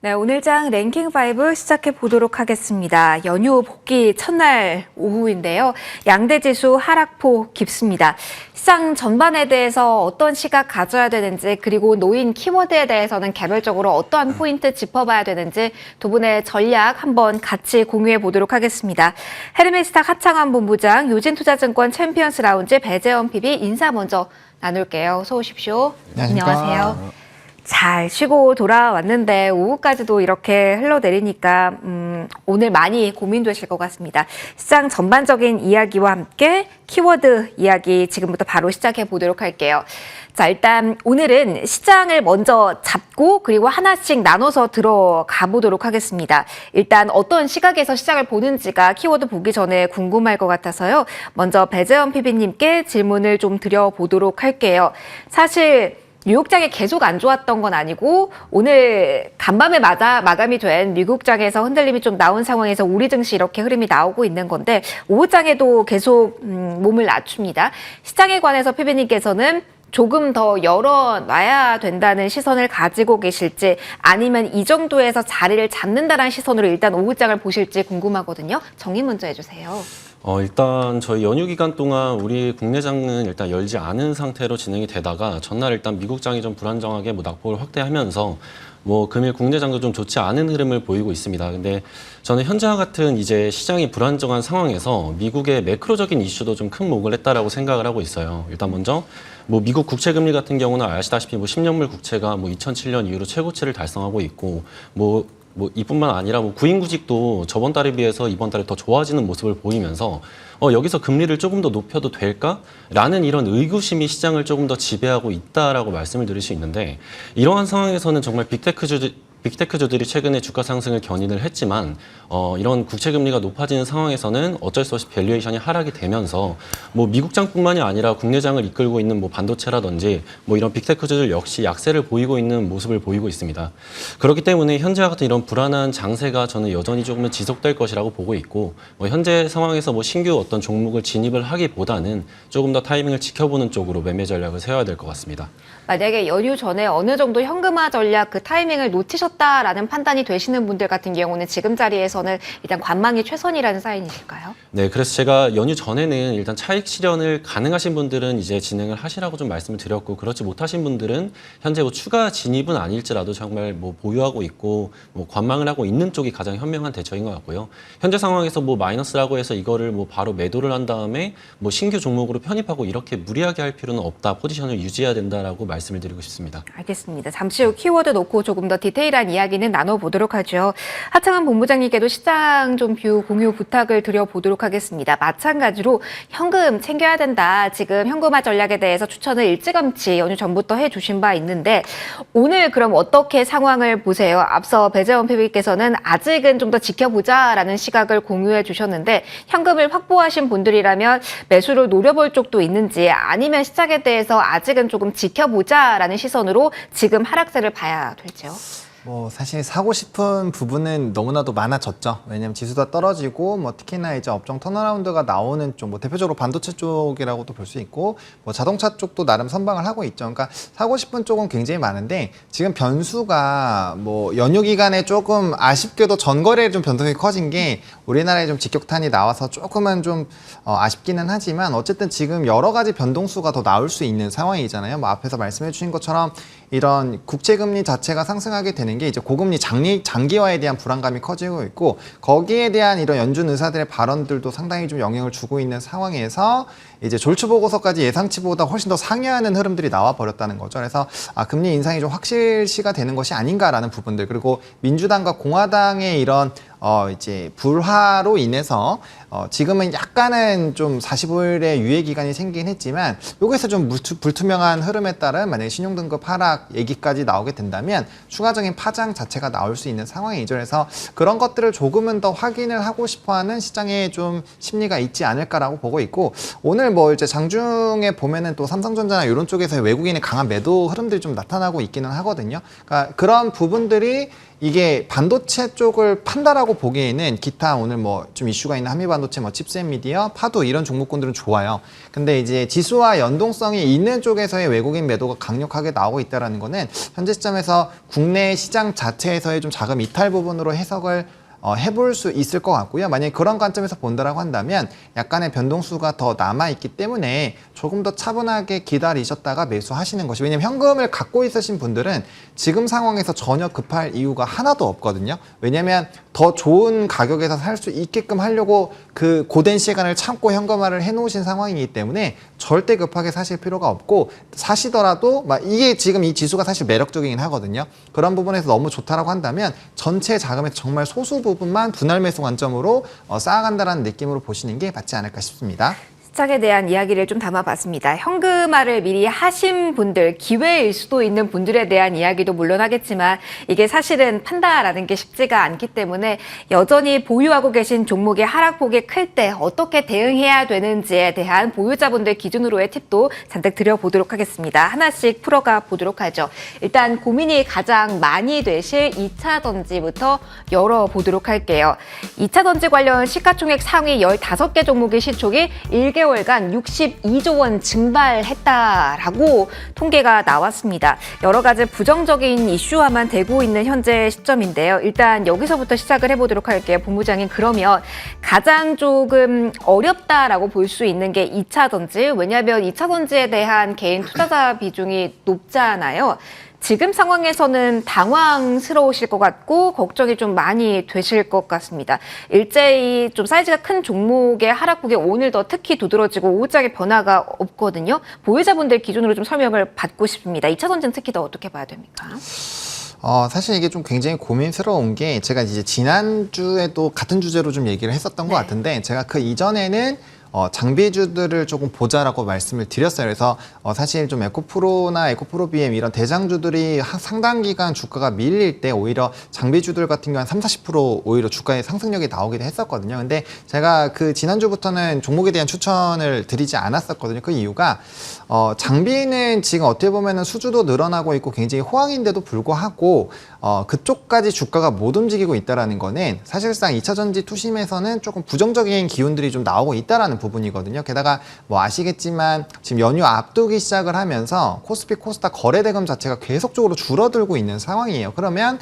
네, 오늘장 랭킹5 시작해 보도록 하겠습니다. 연휴 복귀 첫날 오후인데요. 양대 지수 하락폭 깊습니다. 시장 전반에 대해서 어떤 시각 가져야 되는지, 그리고 놓인 키워드에 대해서는 개별적으로 어떠한 포인트 짚어봐야 되는지 두 분의 전략 한번 같이 공유해 보도록 하겠습니다. 헤르메스탁 하창환 본부장, 요진투자증권 챔피언스 라운지 배재원 PB 인사 먼저 나눌게요. 어서 오십시오. 안녕하세요. 잘 쉬고 돌아왔는데 오후까지도 이렇게 흘러내리니까 오늘 많이 고민되실 것 같습니다. 시장 전반적인 이야기와 함께 키워드 이야기 지금부터 바로 시작해 보도록 할게요. 자, 일단 오늘은 시장을 먼저 잡고 그리고 하나씩 나눠서 들어가 보도록 하겠습니다. 일단 어떤 시각에서 시장을 보는지가 키워드 보기 전에 궁금할 것 같아서요. 먼저 배재원 PB님께 질문을 좀 드려보도록 할게요. 사실 뉴욕장이 계속 안 좋았던 건 아니고 오늘 간밤에 마감이 된 미국장에서 흔들림이 좀 나온 상황에서 우리 증시 이렇게 흐름이 나오고 있는 건데 오후장에도 계속 몸을 낮춥니다. 시장에 관해서 PB님께서는 조금 더 열어놔야 된다는 시선을 가지고 계실지 아니면 이 정도에서 자리를 잡는다는 시선으로 일단 오후장을 보실지 궁금하거든요. 정리 먼저 해주세요. 일단 저희 연휴 기간 동안 우리 국내장은 일단 열지 않은 상태로 진행이 되다가 전날 일단 미국장이 좀 불안정하게 낙폭을 확대하면서 금일 국내장도 좀 좋지 않은 흐름을 보이고 있습니다. 근데 저는 현재와 같은 이제 시장이 불안정한 상황에서 미국의 매크로적인 이슈도 좀 큰 목을 했다라고 생각을 하고 있어요. 일단 먼저 미국 국채금리 같은 경우는 아시다시피 10년물 국채가 2007년 이후로 최고치를 달성하고 있고 이뿐만 아니라 구인구직도 저번 달에 비해서 이번 달에 더 좋아지는 모습을 보이면서 여기서 금리를 조금 더 높여도 될까라는 이런 의구심이 시장을 조금 더 지배하고 있다라고 말씀을 드릴 수 있는데 이러한 상황에서는 정말 빅테크주들이 최근에 주가 상승을 견인을 했지만 이런 국채금리가 높아지는 상황에서는 어쩔 수 없이 밸류에이션이 하락이 되면서 미국장뿐만이 아니라 국내장을 이끌고 있는 반도체라든지 이런 빅테크주들 역시 약세를 보이고 있는 모습을 보이고 있습니다. 그렇기 때문에 현재와 같은 이런 불안한 장세가 저는 여전히 조금은 지속될 것이라고 보고 있고 현재 상황에서 신규 어떤 종목을 진입을 하기보다는 조금 더 타이밍을 지켜보는 쪽으로 매매 전략을 세워야 될 것 같습니다. 만약에 연휴 전에 어느 정도 현금화 전략 그 타이밍을 놓치셨다라는 판단이 되시는 분들 같은 경우는 지금 자리에서는 일단 관망이 최선이라는 사인이실까요? 네, 그래서 제가 연휴 전에는 일단 차익 실현을 가능하신 분들은 이제 진행을 하시라고 좀 말씀을 드렸고 그렇지 못하신 분들은 현재 추가 진입은 아닐지라도 정말 보유하고 있고 관망을 하고 있는 쪽이 가장 현명한 대처인 것 같고요. 현재 상황에서 마이너스라고 해서 이거를 바로 매도를 한 다음에 신규 종목으로 편입하고 이렇게 무리하게 할 필요는 없다. 포지션을 유지해야 된다라고 말씀을 드리고 싶습니다. 알겠습니다. 잠시 후 키워드 놓고 조금 더 디테일한 이야기는 나눠보도록 하죠. 하창환 본부장님께도 시장 좀 뷰 공유 부탁을 드려보도록 하겠습니다. 마찬가지로 현금 챙겨야 된다. 지금 현금화 전략에 대해서 추천을 일찌감치 연휴 전부터 해주신 바 있는데 오늘 그럼 어떻게 상황을 보세요? 앞서 배재원 PB께서는 아직은 좀 더 지켜보자라는 시각을 공유해 주셨는데 현금을 확보하신 분들이라면 매수를 노려볼 쪽도 있는지 아니면 시장에 대해서 아직은 조금 지켜보자라는 시선으로 지금 하락세를 봐야 될지요? 사실 사고 싶은 부분은 너무나도 많아졌죠. 왜냐면 지수가 떨어지고 특히나 이제 업종 턴어라운드가 나오는 쪽, 대표적으로 반도체 쪽이라고도 볼 수 있고 자동차 쪽도 나름 선방을 하고 있죠. 그러니까 사고 싶은 쪽은 굉장히 많은데 지금 변수가 연휴 기간에 조금 아쉽게도 전거래에 좀 변동이 커진 게 우리나라에 좀 직격탄이 나와서 조금은 좀 아쉽기는 하지만 어쨌든 지금 여러 가지 변동수가 더 나올 수 있는 상황이잖아요. 앞에서 말씀해 주신 것처럼 이런 국채금리 자체가 상승하게 되는 게 이제 고금리 장기화에 대한 불안감이 커지고 있고 거기에 대한 이런 연준 의사들의 발언들도 상당히 좀 영향을 주고 있는 상황에서 이제 졸초 보고서까지 예상치보다 훨씬 더 상회하는 흐름들이 나와 버렸다는 거죠. 그래서 금리 인상이 좀 확실시가 되는 것이 아닌가라는 부분들 그리고 민주당과 공화당의 이런 이제 불화로 인해서 지금은 약간은 좀 45일의 유예 기간이 생기긴 했지만 여기서 좀 불투명한 흐름에 따른 만약에 신용등급 하락 얘기까지 나오게 된다면 추가적인 파장 자체가 나올 수 있는 상황이죠. 그래서 그런 것들을 조금은 더 확인을 하고 싶어하는 시장에 좀 심리가 있지 않을까라고 보고 있고 오늘 이제 장중에 보면은 또 삼성전자나 이런 쪽에서 외국인의 강한 매도 흐름들이 좀 나타나고 있기는 하거든요. 그러니까 그런 부분들이 이게 반도체 쪽을 판다라고 보기에는 기타 오늘 뭐 좀 이슈가 있는 한미반도체, 뭐 칩셋 미디어, 파도 이런 종목군들은 좋아요. 근데 이제 지수와 연동성이 있는 쪽에서의 외국인 매도가 강력하게 나오고 있다는 거는 현재 시점에서 국내 시장 자체에서의 좀 자금 이탈 부분으로 해석을 해볼 수 있을 것 같고요. 만약에 그런 관점에서 본다라고 한다면 약간의 변동수가 더 남아있기 때문에 조금 더 차분하게 기다리셨다가 매수하시는 것이, 왜냐하면 현금을 갖고 있으신 분들은 지금 상황에서 전혀 급할 이유가 하나도 없거든요. 왜냐하면 더 좋은 가격에서 살 수 있게끔 하려고 그 고된 시간을 참고 현금화를 해놓으신 상황이기 때문에 절대 급하게 사실 필요가 없고, 사시더라도 막 이게 지금 이 지수가 사실 매력적이긴 하거든요. 그런 부분에서 너무 좋다라고 한다면 전체 자금에서 정말 소수 부분만 분할 매수 관점으로 쌓아간다라는 느낌으로 보시는 게 맞지 않을까 싶습니다. 시장에 대한 이야기를 좀 담아봤습니다. 현금화를 미리 하신 분들, 기회일 수도 있는 분들에 대한 이야기도 물론 하겠지만 이게 사실은 판다라는 게 쉽지가 않기 때문에 여전히 보유하고 계신 종목의 하락폭이 클 때 어떻게 대응해야 되는지에 대한 보유자분들 기준으로의 팁도 잔뜩 드려보도록 하겠습니다. 하나씩 풀어가 보도록 하죠. 일단 고민이 가장 많이 되실 2차 전지부터 열어보도록 할게요. 2차 전지 관련 시가총액 상위 15개 종목의 시총이 1개월간 62조 원 증발했다라고 통계가 나왔습니다. 여러 가지 부정적인 이슈화만 되고 있는 현재 시점인데요. 일단 여기서부터 시작을 해보도록 할게요. 본부장님, 그러면 가장 조금 어렵다라고 볼 수 있는 게 2차 전지. 왜냐하면 2차 전지에 대한 개인 투자자 비중이 높잖아요. 지금 상황에서는 당황스러우실 것 같고 걱정이 좀 많이 되실 것 같습니다. 일제히 좀 사이즈가 큰 종목의 하락폭이 오늘 더 특히 두드러지고 오후장에 변화가 없거든요. 보유자분들 기준으로 좀 설명을 받고 싶습니다. 2차 전지는 특히 더 어떻게 봐야 됩니까? 사실 이게 좀 굉장히 고민스러운 게, 제가 이제 지난주에도 같은 주제로 좀 얘기를 했었던 것 같은데, 제가 그 이전에는 장비주들을 조금 보자라고 말씀을 드렸어요. 그래서 사실 좀 에코프로나 에코프로 BM 이런 대장주들이 상당 기간 주가가 밀릴 때 오히려 장비주들 같은 경우는 30-40% 오히려 주가의 상승력이 나오기도 했었거든요. 근데 제가 그 지난주부터는 종목에 대한 추천을 드리지 않았었거든요. 그 이유가 장비는 지금 어떻게 보면은 수주도 늘어나고 있고 굉장히 호황인데도 불구하고 그쪽까지 주가가 못 움직이고 있다라는 거는 사실상 2차 전지 투심에서는 조금 부정적인 기운들이 좀 나오고 있다라는 부분이거든요. 게다가 뭐 아시겠지만 지금 연휴 앞두기 시작을 하면서 코스피 코스닥 거래대금 자체가 계속적으로 줄어들고 있는 상황이에요. 그러면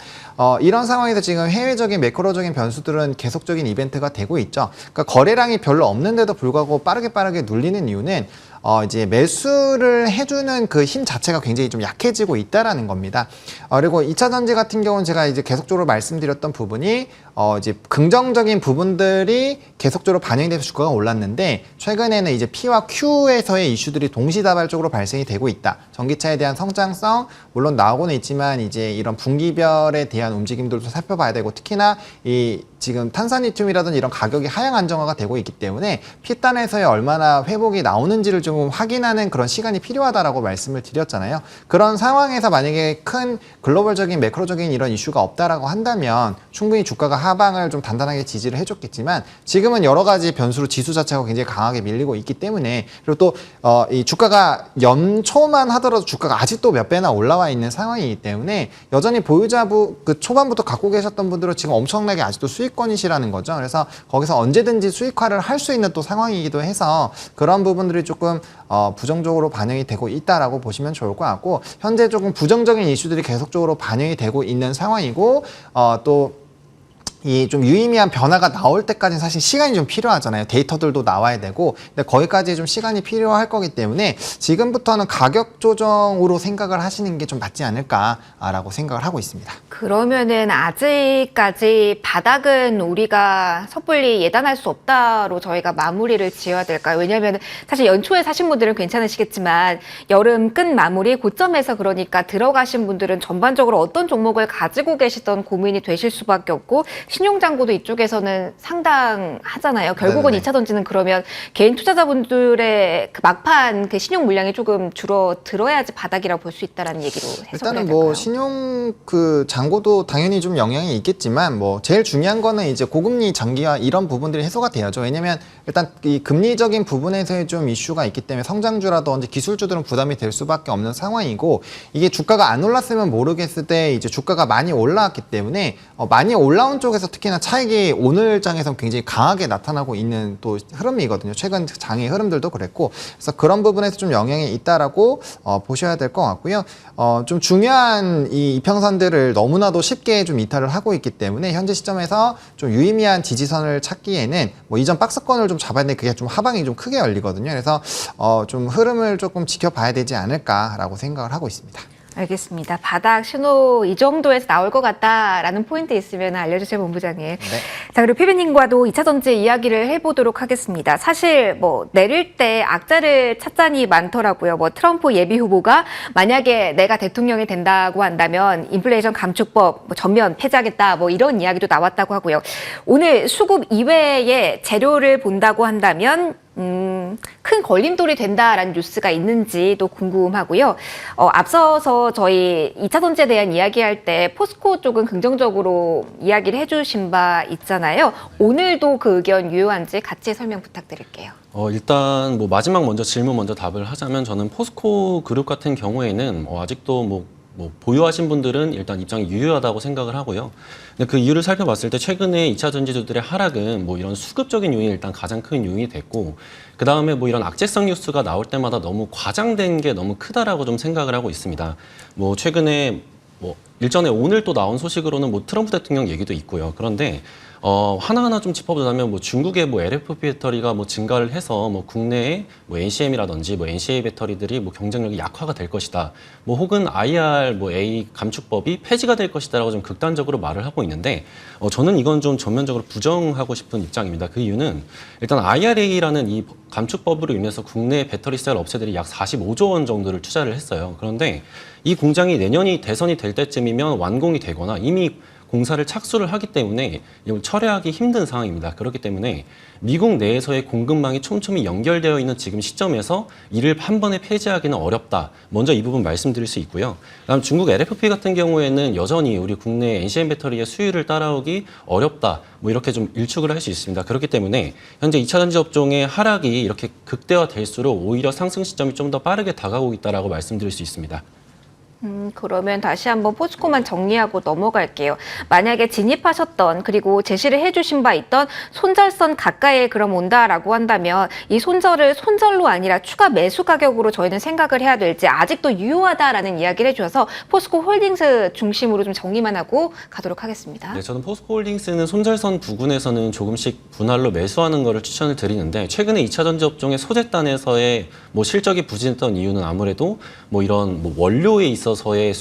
이런 상황에서 지금 해외적인 매크로적인 변수들은 계속적인 이벤트가 되고 있죠. 그러니까 거래량이 별로 없는데도 불구하고 빠르게 눌리는 이유는 이제 매수를 해주는 그 힘 자체가 굉장히 좀 약해지고 있다라는 겁니다. 그리고 2차 전지 같은 경우는 제가 이제 계속적으로 말씀드렸던 부분이 이제 긍정적인 부분들이 계속적으로 반영이 돼서 주가가 올랐는데, 최근에는 이제 P와 Q에서의 이슈들이 동시다발적으로 발생이 되고 있다. 전기차에 대한 성장성 물론 나오고는 있지만 이제 이런 분기별에 대한 움직임들도 살펴봐야 되고, 특히나 이 지금 탄산리튬이라든지 이런 가격이 하향 안정화가 되고 있기 때문에 P단에서의 얼마나 회복이 나오는지를 좀 확인하는 그런 시간이 필요하다라고 말씀을 드렸잖아요. 그런 상황에서 만약에 큰 글로벌적인 매크로적인 이런 이슈가 없다라고 한다면 충분히 주가가 하방을 좀 단단하게 지지를 해줬겠지만, 지금은 여러 가지 변수로 지수 자체가 굉장히 강하게 밀리고 있기 때문에, 그리고 또 이 주가가 연초만 하더라도 주가가 아직도 몇 배나 올라와 있는 상황이기 때문에 여전히 보유자부 그 초반부터 갖고 계셨던 분들은 지금 엄청나게 아직도 수익권이시라는 거죠. 그래서 거기서 언제든지 수익화를 할 수 있는 또 상황이기도 해서 그런 부분들이 조금 부정적으로 반영이 되고 있다라고 보시면 좋을 것 같고, 현재 조금 부정적인 이슈들이 계속적으로 반영이 되고 있는 상황이고, 또 이 좀 유의미한 변화가 나올 때까지는 사실 시간이 좀 필요하잖아요. 데이터들도 나와야 되고, 근데 거기까지 좀 시간이 필요할 거기 때문에 지금부터는 가격 조정으로 생각을 하시는 게 좀 맞지 않을까라고 생각을 하고 있습니다. 그러면은 아직까지 바닥은 우리가 섣불리 예단할 수 없다로 저희가 마무리를 지어야 될까요? 왜냐하면 사실 연초에 사신 분들은 괜찮으시겠지만 여름 끝 마무리 고점에서 그러니까 들어가신 분들은 전반적으로 어떤 종목을 가지고 계시던 고민이 되실 수밖에 없고, 신용잔고도 이쪽에서는 상당하잖아요. 결국은 네네. 2차 전지는 그러면 개인 투자자분들의 그 막판 그 신용 물량이 조금 줄어들어야지 바닥이라고 볼 수 있다는 얘기로 해석을 해야 일단은 될까요? 뭐 신용 그 잔고도 당연히 좀 영향이 있겠지만, 뭐 제일 중요한 거는 이제 고금리 장기화 이런 부분들이 해소가 돼야죠. 왜냐면 일단 이 금리적인 부분에서의 좀 이슈가 있기 때문에 성장주라든지 기술주들은 부담이 될 수밖에 없는 상황이고, 이게 주가가 안 올랐으면 모르겠을 때 이제 주가가 많이 올라왔기 때문에 많이 올라온 쪽에서 특히나 차익이 오늘 장에서 굉장히 강하게 나타나고 있는 또 흐름이거든요. 최근 장의 흐름들도 그랬고, 그래서 그런 부분에서 좀 영향이 있다라고 보셔야 될 것 같고요. 좀 중요한 이 이평선들을 너무나도 쉽게 좀 이탈을 하고 있기 때문에 현재 시점에서 좀 유의미한 지지선을 찾기에는 뭐 이전 박스권을 좀 잡아야 되는데 그게 좀 하방이 좀 크게 열리거든요. 그래서 좀 흐름을 조금 지켜봐야 되지 않을까라고 생각을 하고 있습니다. 알겠습니다. 바닥 신호 이 정도에서 나올 것 같다라는 포인트 있으면 알려주세요, 본부장님. 네. 자, 그리고 피비님과도 2차전지 이야기를 해보도록 하겠습니다. 사실 뭐 내릴 때 악재를 찾자니 많더라고요. 뭐 트럼프 예비 후보가 만약에 내가 대통령이 된다고 한다면 인플레이션 감축법 뭐 전면 폐지하겠다 뭐 이런 이야기도 나왔다고 하고요. 오늘 수급 이외의 재료를 본다고 한다면 큰 걸림돌이 된다라는 뉴스가 있는지도 궁금하고요. 앞서서 저희 2차전지에 대한 이야기할 때 포스코 쪽은 긍정적으로 이야기를 해주신 바 있잖아요. 오늘도 그 의견 유효한지 같이 설명 부탁드릴게요. 일단 뭐 마지막 먼저 질문 먼저 답을 하자면 저는 포스코 그룹 같은 경우에는 아직도 뭐 보유하신 분들은 일단 입장이 유효하다고 생각을 하고요. 근데 그 이유를 살펴봤을 때 최근에 2차 전지주들의 하락은 뭐 이런 수급적인 요인이 일단 가장 큰 요인이 됐고, 그 다음에 뭐 이런 악재성 뉴스가 나올 때마다 너무 과장된 게 너무 크다라고 좀 생각을 하고 있습니다. 뭐 최근에 뭐 일전에 오늘 또 나온 소식으로는 뭐 트럼프 대통령 얘기도 있고요. 그런데 하나하나 좀 짚어보자면 뭐 중국의 뭐 LFP 배터리가 뭐 증가를 해서 뭐 국내에 뭐 NCM이라든지 뭐 NCA 배터리들이 뭐 경쟁력이 약화가 될 것이다. 뭐 혹은 IR 뭐 A 감축법이 폐지가 될 것이다라고 좀 극단적으로 말을 하고 있는데 저는 이건 좀 전면적으로 부정하고 싶은 입장입니다. 그 이유는 일단 IRA라는 이 감축법으로 인해서 국내 배터리 셀 업체들이 약 45조 원 정도를 투자를 했어요. 그런데 이 공장이 내년이 대선이 될 때쯤이면 완공이 되거나 이미 공사를 착수를 하기 때문에 이걸 철회하기 힘든 상황입니다. 그렇기 때문에 미국 내에서의 공급망이 촘촘히 연결되어 있는 지금 시점에서 이를 한 번에 폐지하기는 어렵다. 먼저 이 부분 말씀드릴 수 있고요. 그다음 중국 LFP 같은 경우에는 여전히 우리 국내 NCM 배터리의 수율을 따라오기 어렵다. 뭐 이렇게 좀 일축을 할 수 있습니다. 그렇기 때문에 현재 2차 전지 업종의 하락이 이렇게 극대화될수록 오히려 상승 시점이 좀 더 빠르게 다가오고 있다라고 말씀드릴 수 있습니다. 그러면 다시 한번 포스코만 정리하고 넘어갈게요. 만약에 진입하셨던 그리고 제시를 해주신 바 있던 손절선 가까이에 그럼 온다라고 한다면 이 손절을 손절로 아니라 추가 매수 가격으로 저희는 생각을 해야 될지 아직도 유효하다라는 이야기를 해주셔서 포스코 홀딩스 중심으로 좀 정리만 하고 가도록 하겠습니다. 네, 저는 포스코 홀딩스는 손절선 부근에서는 조금씩 분할로 매수하는 것을 추천을 드리는데 최근에 2차 전지 업종의 소재단에서의 뭐 실적이 부진했던 이유는 아무래도 뭐 이런 뭐 원료에 있어서의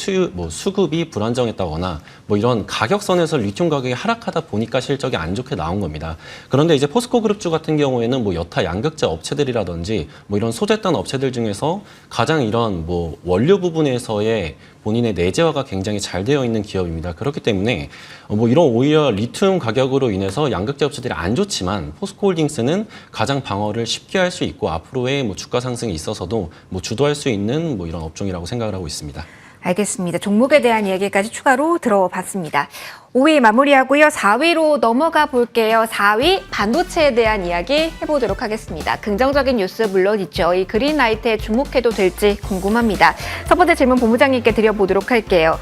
수급이 불안정했다거나 뭐 이런 가격선에서 리튬 가격이 하락하다 보니까 실적이 안 좋게 나온 겁니다. 그런데 이제 포스코 그룹주 같은 경우에는 뭐 여타 양극재 업체들이라든지 뭐 이런 소재단 업체들 중에서 가장 이런 뭐 원료 부분에서의 본인의 내재화가 굉장히 잘 되어 있는 기업입니다. 그렇기 때문에 뭐 이런 오히려 리튬 가격으로 인해서 양극재 업체들이 안 좋지만 포스코 홀딩스는 가장 방어를 쉽게 할 수 있고 앞으로의 뭐 주가 상승에 있어서도 뭐 주도할 수 있는 뭐 이런 업종이라고 생각을 하고 있습니다. 알겠습니다. 종목에 대한 이야기까지 추가로 들어봤습니다. 5위 마무리하고요. 4위로 넘어가 볼게요. 4위 반도체에 대한 이야기 해보도록 하겠습니다. 긍정적인 뉴스 물론 있죠. 이 그린라이트에 주목해도 될지 궁금합니다. 첫 번째 질문 본부장님께 드려보도록 할게요.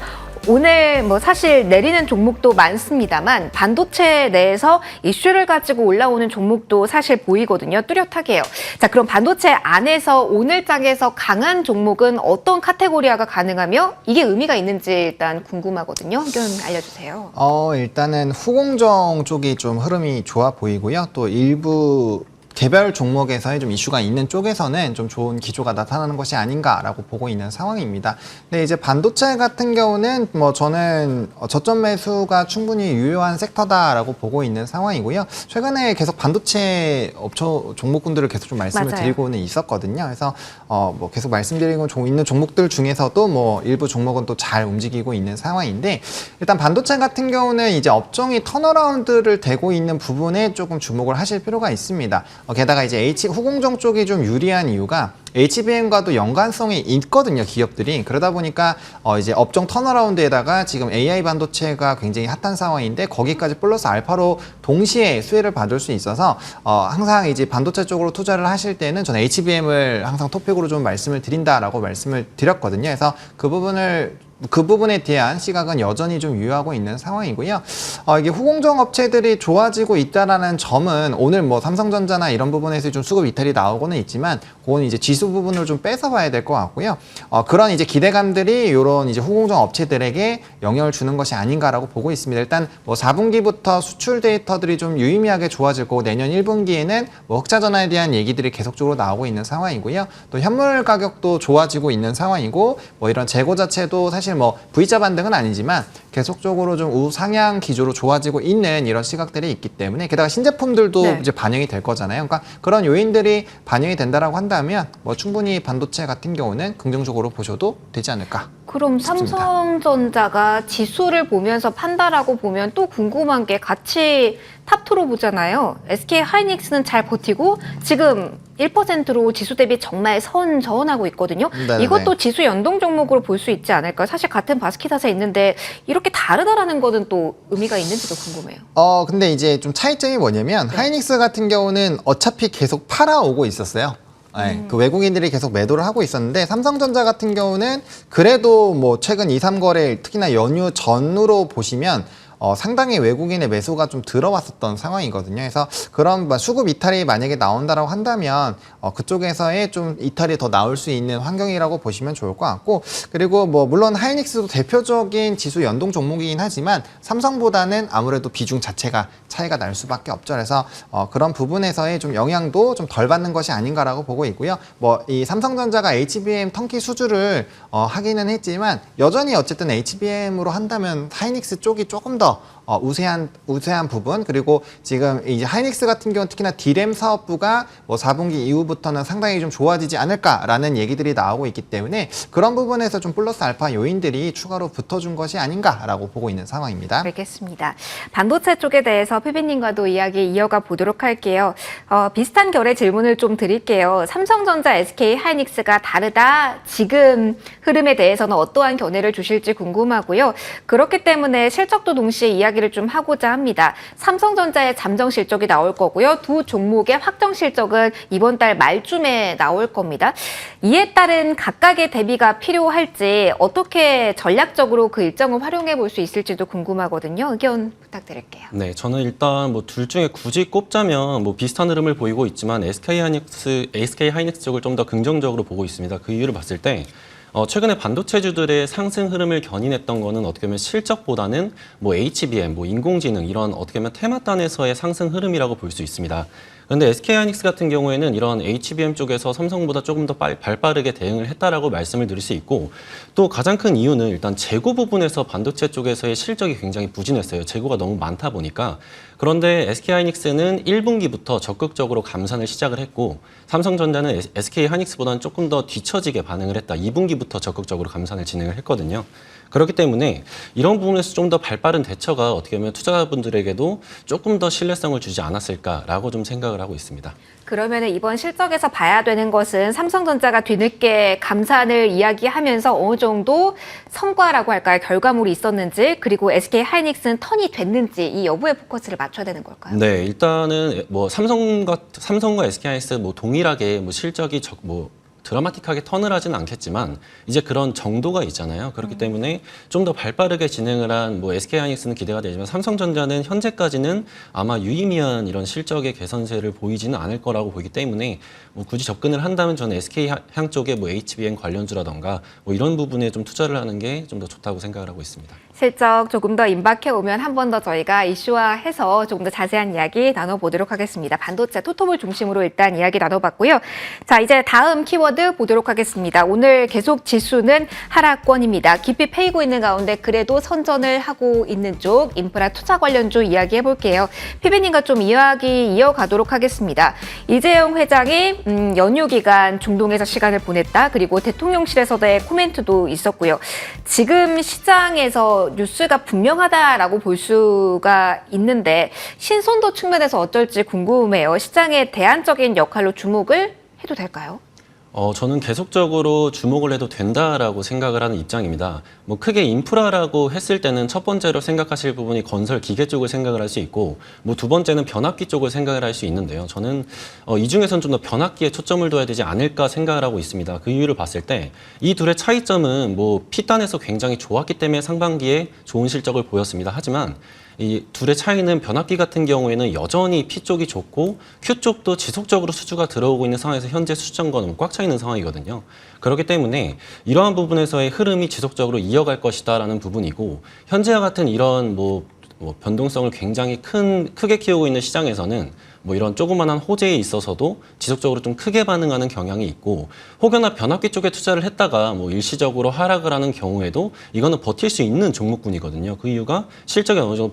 오늘 뭐 사실 내리는 종목도 많습니다만 반도체 내에서 이슈를 가지고 올라오는 종목도 사실 보이거든요. 뚜렷하게요. 자, 그럼 반도체 안에서 오늘 장에서 강한 종목은 어떤 카테고리화가 가능하며 이게 의미가 있는지 일단 궁금하거든요. 의견 알려주세요. 일단은 후공정 쪽이 좀 흐름이 좋아 보이고요. 또 일부 개별 종목에서의 좀 이슈가 있는 쪽에서는 좀 좋은 기조가 나타나는 것이 아닌가라고 보고 있는 상황입니다. 근데 이제 반도체 같은 경우는 뭐 저는 저점 매수가 충분히 유효한 섹터다라고 보고 있는 상황이고요. 최근에 계속 반도체 업체 종목군들을 계속 좀 말씀을 맞아요. 드리고는 있었거든요. 그래서 뭐 계속 말씀드리고 있는 종목들 중에서도 뭐 일부 종목은 또 잘 움직이고 있는 상황인데, 일단 반도체 같은 경우는 이제 업종이 턴어라운드를 되고 있는 부분에 조금 주목을 하실 필요가 있습니다. 게다가 이제 후공정 쪽이 좀 유리한 이유가 HBM과도 연관성이 있거든요, 기업들이. 그러다 보니까 이제 업종 턴어라운드에다가 지금 AI 반도체가 굉장히 핫한 상황인데 거기까지 플러스 알파로 동시에 수혜를 받을 수 있어서 항상 이제 반도체 쪽으로 투자를 하실 때는 저는 HBM을 항상 토픽으로 좀 말씀을 드린다라고 말씀을 드렸거든요. 그래서 그 부분에 대한 시각은 여전히 좀 유효하고 있는 상황이고요. 이게 후공정 업체들이 좋아지고 있다라는 점은 오늘 뭐 삼성전자나 이런 부분에서 좀 수급 이탈이 나오고는 있지만 그건 이제 지수 부분을 좀 뺏어봐야 될 것 같고요. 그런 이제 기대감들이 이런 이제 후공정 업체들에게 영향을 주는 것이 아닌가라고 보고 있습니다. 일단 뭐 4분기부터 수출 데이터들이 좀 유의미하게 좋아질 거고 내년 1분기에는 뭐 흑자 전환에 대한 얘기들이 계속적으로 나오고 있는 상황이고요. 또 현물 가격도 좋아지고 있는 상황이고 뭐 이런 재고 자체도 사실 뭐 V자 반등은 아니지만 계속적으로 좀 우상향 기조로 좋아지고 있는 이런 시각들이 있기 때문에 게다가 신제품들도 네. 이제 반영이 될 거잖아요. 그러니까 그런 요인들이 반영이 된다라고 한다면 뭐 충분히 반도체 같은 경우는 긍정적으로 보셔도 되지 않을까. 그럼 싶습니다. 삼성전자가 지수를 보면서 판다라고 보면 또 궁금한 게 같이 탑2로 보잖아요. SK 하이닉스는 잘 버티고 지금 1%로 지수 대비 정말 선전하고 있거든요. 네네네. 이것도 지수 연동 종목으로 볼 수 있지 않을까요? 사실 같은 바스켓에 있는데 이렇게 다르다라는 거는 또 의미가 있는지도 궁금해요. 근데 이제 좀 차이점이 뭐냐면 하이닉스 같은 경우는 어차피 계속 팔아오고 있었어요. 네, 그 외국인들이 계속 매도를 하고 있었는데 삼성전자 같은 경우는 그래도 뭐 최근 2, 3거래 특히나 연휴 전으로 보시면 상당히 외국인의 매수가 좀 들어왔었던 상황이거든요. 그래서 그런 수급 이탈이 만약에 나온다라고 한다면 그쪽에서의 좀 이탈이 더 나올 수 있는 환경이라고 보시면 좋을 것 같고 그리고 뭐 물론 하이닉스도 대표적인 지수 연동 종목이긴 하지만 삼성보다는 아무래도 비중 자체가 차이가 날 수밖에 없죠. 그래서 그런 부분에서의 좀 영향도 좀 덜 받는 것이 아닌가라고 보고 있고요. 뭐 이 삼성전자가 HBM 턴키 수주를 하기는 했지만 여전히 어쨌든 HBM으로 한다면 하이닉스 쪽이 조금 더 우세한 부분 그리고 지금 이제 하이닉스 같은 경우는 특히나 D램 사업부가 뭐 4분기 이후부터는 상당히 좀 좋아지지 않을까라는 얘기들이 나오고 있기 때문에 그런 부분에서 좀 플러스 알파 요인들이 추가로 붙어준 것이 아닌가라고 보고 있는 상황입니다. 알겠습니다. 반도체 쪽에 대해서 피비님과도 이야기 이어가 보도록 할게요. 비슷한 결의 질문을 좀 드릴게요. 삼성전자, SK 하이닉스가 다르다. 지금 흐름에 대해서는 어떠한 견해를 주실지 궁금하고요. 그렇기 때문에 실적도 동시에 이야기를 좀 하고자 합니다. 삼성전자의 잠정 실적이 나올 거고요. 두 종목의 확정 실적은 이번 달 말쯤에 나올 겁니다. 이에 따른 각각의 대비가 필요할지 어떻게 전략적으로 그 일정을 활용해 볼 수 있을지도 궁금하거든요. 의견 부탁드릴게요. 네, 저는 일단 뭐 둘 중에 굳이 꼽자면 뭐 비슷한 흐름을 보이고 있지만 SK 하이닉스 쪽을 좀 더 긍정적으로 보고 있습니다. 그 이유를 봤을 때 최근에 반도체주들의 상승 흐름을 견인했던 거는 어떻게 보면 실적보다는 뭐 HBM, 뭐 인공지능 이런 어떻게 보면 테마단에서의 상승 흐름이라고 볼 수 있습니다. 그런데 SK하이닉스 같은 경우에는 이런 HBM 쪽에서 삼성보다 조금 더 발빠르게 대응을 했다라고 말씀을 드릴 수 있고 또 가장 큰 이유는 일단 재고 부분에서 반도체 쪽에서의 실적이 굉장히 부진했어요. 재고가 너무 많다 보니까. 그런데 SK하이닉스는 1분기부터 적극적으로 감산을 시작을 했고 삼성전자는 SK하이닉스보다는 조금 더 뒤처지게 반응을 했다. 2분기부터 적극적으로 감산을 진행을 했거든요. 그렇기 때문에 이런 부분에서 좀 더 발빠른 대처가 어떻게 보면 투자자분들에게도 조금 더 신뢰성을 주지 않았을까라고 좀 생각을 하고 있습니다. 그러면 이번 실적에서 봐야 되는 것은 삼성전자가 뒤늦게 감산을 이야기하면서 어느 정도 성과라고 할까요? 결과물이 있었는지 그리고 SK 하이닉스는 턴이 됐는지 이 여부에 포커스를 맞춰야 되는 걸까요? 네, 일단은 뭐 삼성과 SK 하이닉스 뭐 동일하게 뭐 실적이 드라마틱하게 턴을 하지는 않겠지만 이제 그런 정도가 있잖아요. 그렇기 때문에 좀 더 발빠르게 진행을 한 뭐 SK하이닉스는 기대가 되지만 삼성전자는 현재까지는 아마 유의미한 이런 실적의 개선세를 보이지는 않을 거라고 보기 때문에 뭐 굳이 접근을 한다면 저는 SK향 쪽의 뭐 HBM 관련주라던가 뭐 이런 부분에 좀 투자를 하는 게 좀 더 좋다고 생각을 하고 있습니다. 실적 조금 더 임박해 오면 한 번 더 저희가 이슈화해서 조금 더 자세한 이야기 나눠보도록 하겠습니다. 반도체 토톱을 중심으로 일단 이야기 나눠봤고요. 자, 이제 다음 키워드 보도록 하겠습니다. 오늘 계속 지수는 하락권입니다. 깊이 패이고 있는 가운데 그래도 선전을 하고 있는 쪽 인프라 투자 관련주 이야기해 볼게요. 피비님과 좀 이야기 이어가도록 하겠습니다. 이재용 회장이 연휴 기간 중동에서 시간을 보냈다. 그리고 대통령실에서의 코멘트도 있었고요. 지금 시장에서 뉴스가 분명하다라고 볼 수가 있는데 신선도 측면에서 어쩔지 궁금해요. 시장의 대안적인 역할로 주목을 해도 될까요? 저는 계속적으로 주목을 해도 된다라고 생각을 하는 입장입니다. 뭐 크게 인프라라고 했을 때는 첫 번째로 생각하실 부분이 건설 기계 쪽을 생각을 할 수 있고, 뭐 두 번째는 변압기 쪽을 생각을 할 수 있는데요. 저는 이 중에서는 좀 더 변압기에 초점을 둬야 되지 않을까 생각을 하고 있습니다. 그 이유를 봤을 때 이 둘의 차이점은 뭐 P단에서 굉장히 좋았기 때문에 상반기에 좋은 실적을 보였습니다. 하지만 이 둘의 차이는 변압기 같은 경우에는 여전히 P 쪽이 좋고 Q 쪽도 지속적으로 수주가 들어오고 있는 상황에서 현재 수주 잔고는 꽉 차 있는 상황이거든요. 그렇기 때문에 이러한 부분에서의 흐름이 지속적으로 이어갈 것이다라는 부분이고, 현재와 같은 이런 뭐 변동성을 굉장히 크게 키우고 있는 시장에서는 뭐 이런 조그만한 호재에 있어서도 지속적으로 좀 크게 반응하는 경향이 있고, 혹여나 변압기 쪽에 투자를 했다가 뭐 일시적으로 하락을 하는 경우에도 이거는 버틸 수 있는 종목군이거든요. 그 이유가 실적이 어느 정도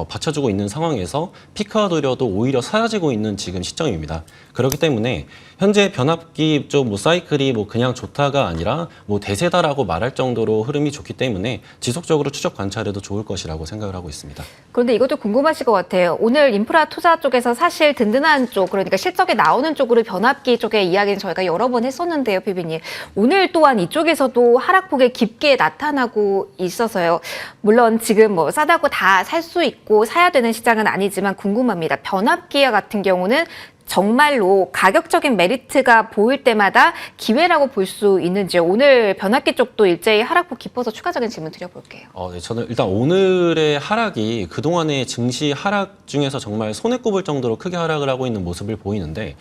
받쳐주고 있는 상황에서 피크가 도려도 오히려 사라지고 있는 지금 시점입니다. 그렇기 때문에 현재 변압기 쪽 뭐 사이클이 뭐 그냥 좋다가 아니라 뭐 대세다라고 말할 정도로 흐름이 좋기 때문에 지속적으로 추적 관찰해도 좋을 것이라고 생각을 하고 있습니다. 그런데 이것도 궁금하실 것 같아요. 오늘 인프라 투자 쪽에서 사실 든든한 쪽, 그러니까 실적이 나오는 쪽으로 변압기 쪽의 이야기는 저희가 여러 번 했었는데요, 피비님. 오늘 또한 이쪽에서도 하락폭이 깊게 나타나고 있어서요. 물론 지금 뭐 싸다고 다 살 수 있고 사야 되는 시장은 아니지만 궁금합니다. 변압기와 같은 경우는 정말로 가격적인 메리트가 보일 때마다 기회라고 볼 수 있는지, 오늘 변압기 쪽도 일제히 하락폭 깊어서 추가적인 질문 드려볼게요. 네, 저는 일단 오늘의 하락이 그동안의 증시 하락 중에서 정말 손에 꼽을 정도로 크게 하락을 하고 있는 모습을 보이는데,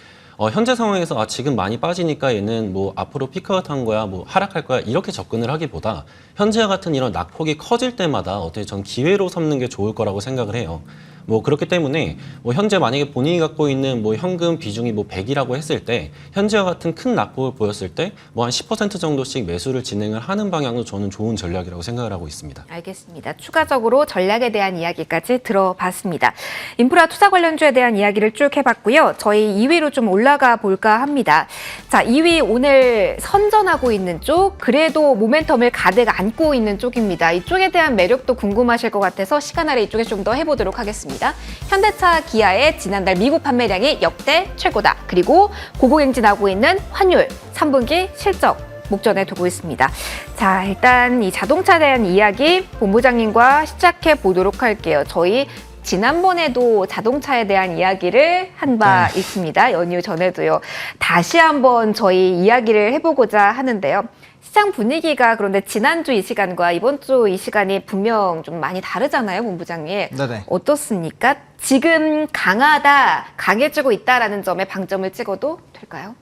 현재 상황에서 지금 많이 빠지니까 얘는 뭐 앞으로 피크아웃 한 거야, 뭐 하락할 거야 이렇게 접근을 하기보다 현재와 같은 이런 낙폭이 커질 때마다 어떻게 전 기회로 삼는 게 좋을 거라고 생각을 해요. 뭐 그렇기 때문에 뭐 현재 만약에 본인이 갖고 있는 뭐 현금 비중이 뭐 100이라고 했을 때 현재와 같은 큰 낙폭을 보였을 때 뭐 한 10% 정도씩 매수를 진행을 하는 방향도 저는 좋은 전략이라고 생각을 하고 있습니다. 알겠습니다. 추가적으로 전략에 대한 이야기까지 들어봤습니다. 인프라 투자 관련주에 대한 이야기를 쭉 해봤고요. 저희 2위로 좀 올라가 볼까 합니다. 자, 2위 오늘 선전하고 있는 쪽, 그래도 모멘텀을 가득 안고 있는 쪽입니다. 이쪽에 대한 매력도 궁금하실 것 같아서 시간 아래 이쪽에 좀 더 해보도록 하겠습니다. 현대차, 기아의 지난달 미국 판매량이 역대 최고다. 그리고 고공행진하고 있는 환율, 3분기 실적 목전에 두고 있습니다. 자, 일단 이 자동차에 대한 이야기 본부장님과 시작해 보도록 할게요. 저희 지난번에도 자동차에 대한 이야기를 한 바 있습니다. 연휴 전에도요. 다시 한번 저희 이야기를 해보고자 하는데요. 시장 분위기가 그런데 지난주 이 시간과 이번 주 이 시간이 분명 좀 많이 다르잖아요, 본부장님. 네네. 어떻습니까? 지금 강해지고 있다라는 점에 방점을 찍어도 될까요?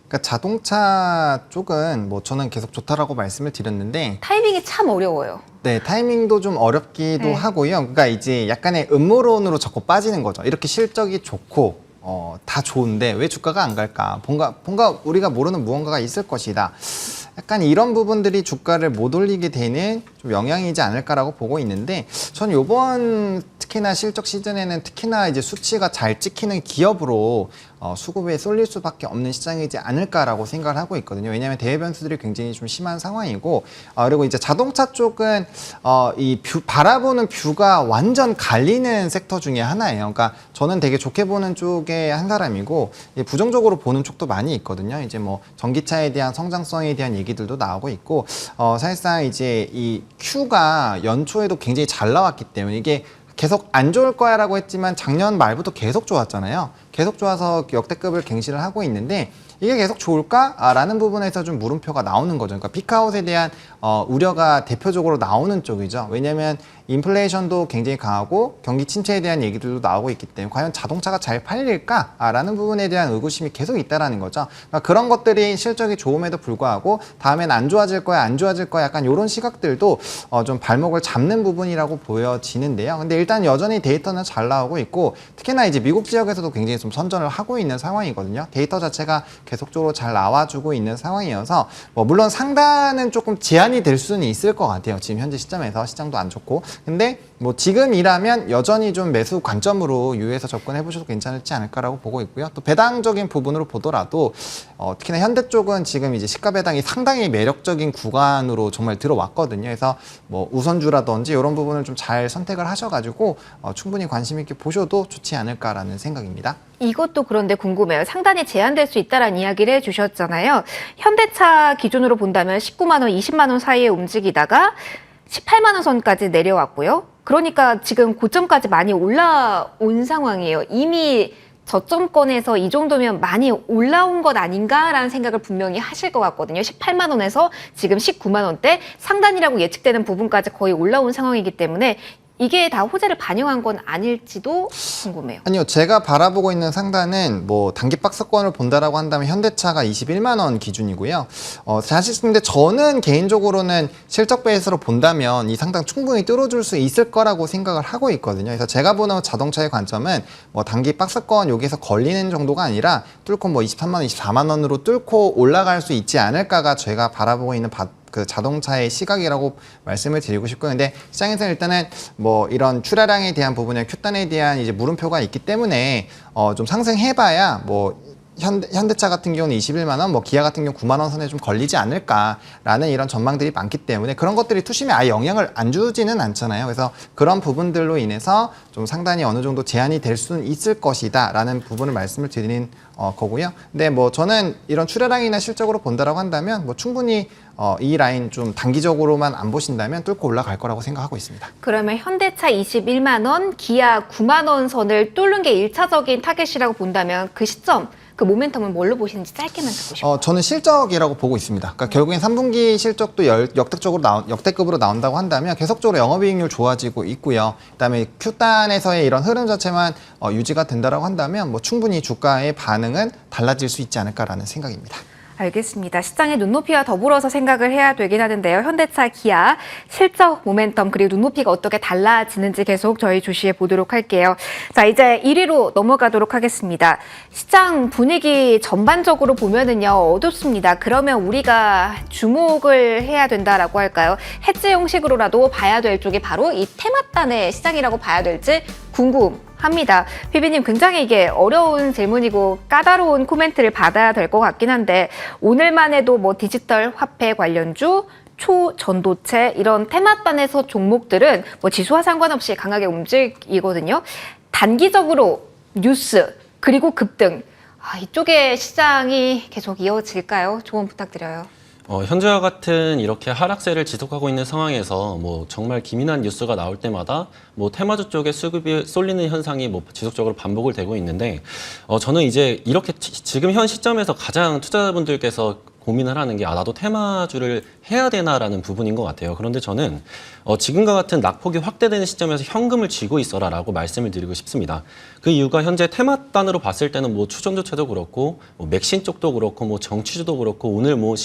그러니까 자동차 쪽은 뭐 저는 계속 좋다라고 말씀을 드렸는데, 타이밍이 참 어려워요. 네, 타이밍도 좀 어렵기도 네. 하고요. 그러니까 이제 약간의 음모론으로 자꾸 빠지는 거죠. 이렇게 실적이 좋고 다 좋은데 왜 주가가 안 갈까? 뭔가 우리가 모르는 무언가가 있을 것이다. 약간 이런 부분들이 주가를 못 올리게 되는 좀 영향이지 않을까라고 보고 있는데, 전 요번 특히나 실적 시즌에는 특히나 이제 수치가 잘 찍히는 기업으로 수급에 쏠릴 수밖에 없는 시장이지 않을까라고 생각을 하고 있거든요. 왜냐하면 대외 변수들이 굉장히 좀 심한 상황이고, 그리고 이제 자동차 쪽은 바라보는 뷰가 완전 갈리는 섹터 중에 하나예요. 그러니까 저는 되게 좋게 보는 쪽에 한 사람이고, 부정적으로 보는 쪽도 많이 있거든요. 이제 뭐 전기차에 대한 성장성에 대한 얘기들도 나오고 있고, 사실상 이제 이 Q가 연초에도 굉장히 잘 나왔기 때문에 이게 계속 안 좋을 거야라고 했지만 작년 말부터 계속 좋았잖아요. 계속 좋아서 역대급을 갱신을 하고 있는데, 이게 계속 좋을까라는 부분에서 좀 물음표가 나오는 거죠. 그러니까 피크아웃에 대한 우려가 대표적으로 나오는 쪽이죠. 왜냐하면 인플레이션도 굉장히 강하고 경기 침체에 대한 얘기들도 나오고 있기 때문에 과연 자동차가 잘 팔릴까라는 부분에 대한 의구심이 계속 있다라는 거죠. 그러니까 그런 것들이 실적이 좋음에도 불구하고 다음엔 안 좋아질 거야, 안 좋아질 거야, 약간 이런 시각들도 좀 발목을 잡는 부분이라고 보여지는데요. 근데 일단 여전히 데이터는 잘 나오고 있고, 특히나 이제 미국 지역에서도 굉장히 좀 선전을 하고 있는 상황이거든요. 데이터 자체가 계속적으로 잘 나와주고 있는 상황이어서 물론 상단은 조금 제한이 될 수는 있을 것 같아요. 지금 현재 시점에서 시장도 안 좋고. 근데 지금이라면 여전히 좀 매수 관점으로 유의해서 접근해 보셔도 괜찮을지 않을까라고 보고 있고요. 또 배당적인 부분으로 보더라도 특히나 현대 쪽은 지금 이제 시가 배당이 상당히 매력적인 구간으로 정말 들어왔거든요. 그래서 우선주라든지 이런 부분을 좀 잘 선택을 하셔가지고 충분히 관심 있게 보셔도 좋지 않을까라는 생각입니다. 이것도 그런데 궁금해요. 상단이 제한될 수 있다라는 이야기를 해주셨잖아요. 현대차 기준으로 본다면 19만 원, 20만 원 사이에 움직이다가 18만 원 선까지 내려왔고요. 그러니까 지금 고점까지 많이 올라온 상황이에요. 이미 저점권에서 이 정도면 많이 올라온 것 아닌가라는 생각을 분명히 하실 것 같거든요. 18만 원에서 지금 19만 원대 상단이라고 예측되는 부분까지 거의 올라온 상황이기 때문에 이게 다 호재를 반영한 건 아닐지도 궁금해요. 아니요, 제가 바라보고 있는 상단은 뭐 단기 박스권을 본다라고 한다면 현대차가 21만 원 기준이고요. 사실 근데 저는 개인적으로는 실적 베이스로 본다면 이 상단 충분히 뚫어줄 수 있을 거라고 생각을 하고 있거든요. 그래서 제가 보는 자동차의 관점은 뭐 단기 박스권 여기서 걸리는 정도가 아니라 뚫고 뭐 23만 원, 24만 원으로 뚫고 올라갈 수 있지 않을까가 제가 바라보고 있는 그 자동차의 시각이라고 말씀을 드리고 싶고요. 근데 시장에서는 일단은 뭐 이런 출하량에 대한 부분에 큐단에 대한 이제 물음표가 있기 때문에 좀 상승해봐야 뭐 현대차 같은 경우는 21만 원, 뭐 기아 같은 경우 9만 원 선에 좀 걸리지 않을까라는 이런 전망들이 많기 때문에 그런 것들이 투심에 아예 영향을 안 주지는 않잖아요. 그래서 그런 부분들로 인해서 좀 상당히 어느 정도 제한이 될 수는 있을 것이다라는 부분을 말씀을 드리는 거고요. 근데 뭐 저는 이런 출하량이나 실적으로 본다라고 한다면 뭐 충분히 이 라인 좀 단기적으로만 안 보신다면 뚫고 올라갈 거라고 생각하고 있습니다. 그러면 현대차 21만 원, 기아 9만 원 선을 뚫는 게 1차적인 타겟이라고 본다면 그 시점, 그 모멘텀은 뭘로 보시는지 짧게만 듣고 싶어요. 저는 실적이라고 보고 있습니다. 그러니까 결국엔 3분기 실적도 역대급으로 나온다고 한다면 계속적으로 영업이익률 좋아지고 있고요. 그다음에 Q단에서의 이런 흐름 자체만 유지가 된다라고 한다면 뭐 충분히 주가의 반응은 달라질 수 있지 않을까라는 생각입니다. 알겠습니다. 시장의 눈높이와 더불어서 생각을 해야 되긴 하는데요. 현대차, 기아, 실적, 모멘텀, 그리고 눈높이가 어떻게 달라지는지 계속 저희 주시해 보도록 할게요. 자, 이제 1위로 넘어가도록 하겠습니다. 시장 분위기 전반적으로 보면은요, 어둡습니다. 그러면 우리가 주목을 해야 된다라고 할까요? 해지 형식으로라도 봐야 될 쪽이 바로 이 테마단의 시장이라고 봐야 될지 궁금합니다. 피비님, 굉장히 이게 어려운 질문이고 까다로운 코멘트를 받아야 될 것 같긴 한데 오늘만 해도 뭐 디지털 화폐 관련주, 초전도체 이런 테마단에서 종목들은 뭐 지수와 상관없이 강하게 움직이거든요. 단기적으로 뉴스 그리고 급등, 이쪽의 시장이 계속 이어질까요? 조언 부탁드려요. 현재와 같은 이렇게 하락세를 지속하고 있는 상황에서 뭐 정말 기민한 뉴스가 나올 때마다 뭐 테마주 쪽에 수급이 쏠리는 현상이 뭐 지속적으로 반복을 되고 있는데 저는 이제 이렇게 지금 현 시점에서 가장 투자자분들께서 고민을 하는 게 나도 테마주를 해야 되나라는 부분인 것 같아요. 그런데 저는 지금과 같은 낙폭이 확대되는 시점에서 현금을 쥐고 있어라라고 말씀을 드리고 싶습니다. 그 이유가 현재 테마단으로 봤을 때는 뭐 추정조체도 그렇고 뭐 맥신 쪽도 그렇고 뭐 정치주도 그렇고 오늘 뭐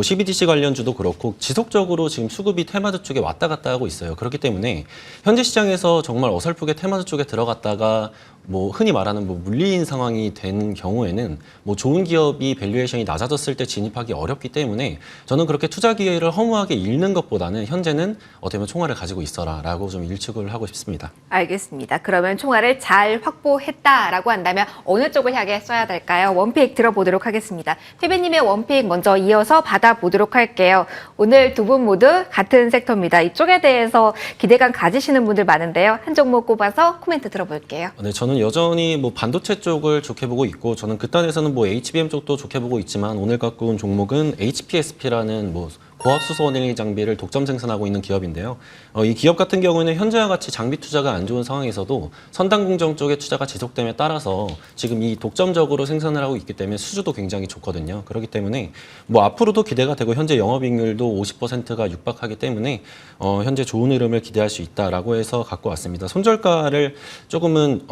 CBDC 관련주도 그렇고 지속적으로 지금 수급이 테마주 쪽에 왔다 갔다 하고 있어요. 그렇기 때문에 현재 시장에서 정말 어설프게 테마주 쪽에 들어갔다가 뭐 흔히 말하는 뭐 물리인 상황이 된 경우에는 뭐 좋은 기업이 밸류에이션이 낮아졌을 때 진입하기 어렵기 때문에 저는 그렇게 투자 기회를 허무하게 잃는 것보다는 현재는 어떻게 보면 총알을 가지고 있어라라고 좀 일축을 하고 싶습니다. 알겠습니다. 그러면 총알을 잘 확보했다라고 한다면 어느 쪽을 향해 써야 될까요? 원픽 들어보도록 하겠습니다. 피비님의 원픽 먼저 이어서 받아보도록 할게요. 오늘 두 분 모두 같은 섹터입니다. 이쪽에 대해서 기대감 가지시는 분들 많은데요. 한 종목 꼽아서 코멘트 들어볼게요. 네, 저는 여전히 뭐 반도체 쪽을 좋게 보고 있고 저는 그단에서는 뭐 HBM 쪽도 좋게 보고 있지만 오늘 갖고 온 종목은 HPSP라는 뭐 고압수소 원행 장비를 독점 생산하고 있는 기업인데요. 이 기업 같은 경우에는 현재와 같이 장비 투자가 안 좋은 상황에서도 선단 공정 쪽의 투자가 지속됨에 따라서 지금 이 독점적으로 생산을 하고 있기 때문에 수주도 굉장히 좋거든요. 그렇기 때문에 뭐 앞으로도 기대가 되고 현재 영업이익률도 50%가 육박하기 때문에 현재 좋은 흐름을 기대할 수 있다라고 해서 갖고 왔습니다. 손절가를 조금은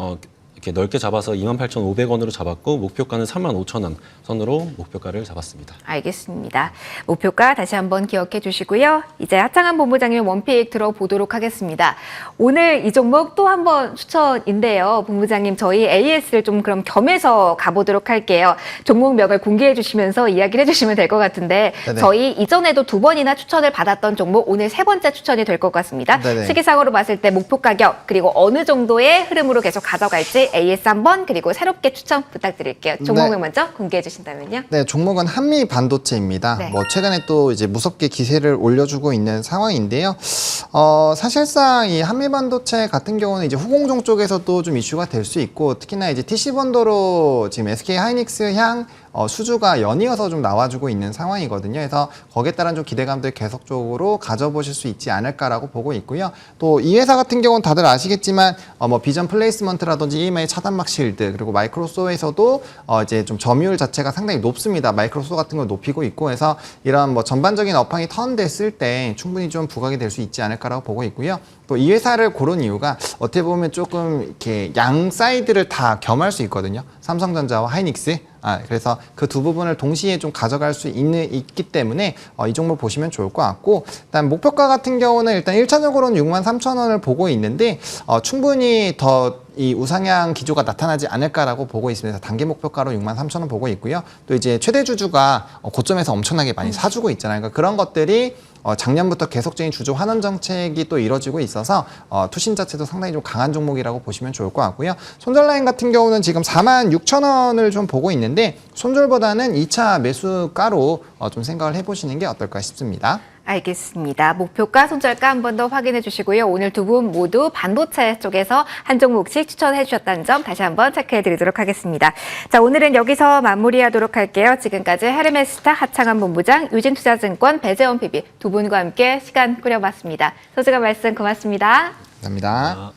이렇게 넓게 잡아서 28,500원으로 잡았고 목표가는 35,000원 선으로 목표가를 잡았습니다. 알겠습니다. 목표가 다시 한번 기억해 주시고요. 이제 하창한 본부장님 원픽 들어보도록 하겠습니다. 오늘 이 종목 또 한 번 추천인데요. 본부장님, 저희 AS를 좀 그럼 겸해서 가보도록 할게요. 종목명을 공개해 주시면서 이야기를 해주시면 될 것 같은데 네네. 저희 이전에도 2번이나 추천을 받았던 종목 오늘 3번째 추천이 될 것 같습니다. 네네. 시기상으로 봤을 때 목표 가격 그리고 어느 정도의 흐름으로 계속 가져갈지 AS 한번 그리고 새롭게 추천 부탁드릴게요. 종목을 네. 먼저 공개해 주신다면요. 네, 종목은 한미 반도체입니다. 네. 뭐 최근에 또 이제 무섭게 기세를 올려주고 있는 상황인데요. 사실상 이 한미 반도체 같은 경우는 이제 후공정 쪽에서도 좀 이슈가 될 수 있고, 특히나 이제 TC 번더로 지금 SK 하이닉스 향 수주가 연이어서 좀 나와주고 있는 상황이거든요. 그래서 거기에 따른 좀 기대감들 계속적으로 가져보실 수 있지 않을까라고 보고 있고요. 또 이 회사 같은 경우는 다들 아시겠지만 뭐 비전 플레이스먼트라든지 EMI 차단막 실드, 그리고 마이크로소에서도 이제 좀 점유율 자체가 상당히 높습니다. 마이크로소 같은 걸 높이고 있고 해서 이런 뭐 전반적인 업황이 턴됐을 때 충분히 좀 부각이 될 수 있지 않을까라고 보고 있고요. 또 이 회사를 고른 이유가 어떻게 보면 조금 이렇게 양 사이드를 다 겸할 수 있거든요. 삼성전자와 하이닉스. 그래서 그 두 부분을 동시에 좀 가져갈 수 있기 때문에 이 종목 보시면 좋을 것 같고, 일단 목표가 같은 경우는 일단 1차적으로는 63,000원을 보고 있는데 충분히 더 이 우상향 기조가 나타나지 않을까라고 보고 있습니다. 단기 목표가로 63,000원 보고 있고요. 또 이제 최대 주주가 고점에서 엄청나게 많이 사주고 있잖아요. 그러니까 그런 것들이 작년부터 계속적인 주주 환원 정책이 또 이뤄지고 있어서 투신 자체도 상당히 좀 강한 종목이라고 보시면 좋을 것 같고요. 손절 라인 같은 경우는 지금 46,000원을 좀 보고 있는데 손절보다는 2차 매수가로 좀 생각을 해보시는 게 어떨까 싶습니다. 알겠습니다. 목표가, 손절가 한 번 더 확인해 주시고요. 오늘 두 분 모두 반도체 쪽에서 한 종목씩 추천해 주셨다는 점 다시 한번 체크해 드리도록 하겠습니다. 자, 오늘은 여기서 마무리하도록 할게요. 지금까지 헤르메스타 하창한 본부장, 유진투자증권 배재원 PB 두 분과 함께 시간 꾸려봤습니다. 소중한 말씀 고맙습니다. 감사합니다.